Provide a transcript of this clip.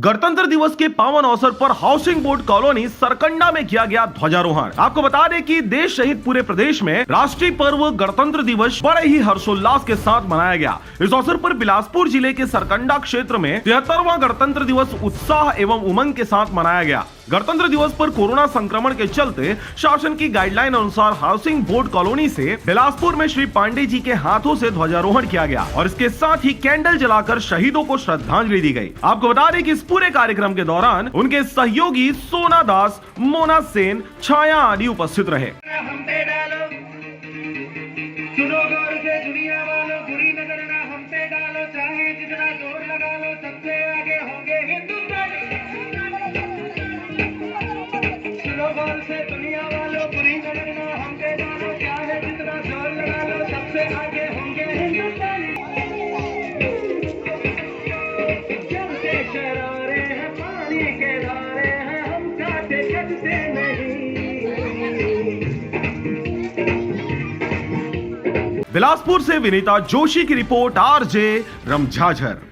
गणतंत्र दिवस के पावन अवसर पर हाउसिंग बोर्ड कॉलोनी सरकंडा में किया गया ध्वजारोहण। आपको बता दें कि देश सहित पूरे प्रदेश में राष्ट्रीय पर्व गणतंत्र दिवस बड़े ही हर्षोल्लास के साथ मनाया गया। इस अवसर पर बिलासपुर जिले के सरकंडा क्षेत्र में 73वां गणतंत्र दिवस उत्साह एवं उमंग के साथ मनाया गया। गणतंत्र दिवस पर कोरोना संक्रमण के चलते शासन की गाइडलाइन अनुसार हाउसिंग बोर्ड कॉलोनी से बिलासपुर में श्री पांडे जी के हाथों से ध्वजारोहण किया गया और इसके साथ ही कैंडल जलाकर शहीदों को श्रद्धांजलि दी गई। आपको बता दें कि इस पूरे कार्यक्रम के दौरान उनके सहयोगी सोना दास, मोना सेन, छाया आदि उपस्थित रहे। बिलासपुर से विनीता जोशी की रिपोर्ट, आरजे रमझाझर।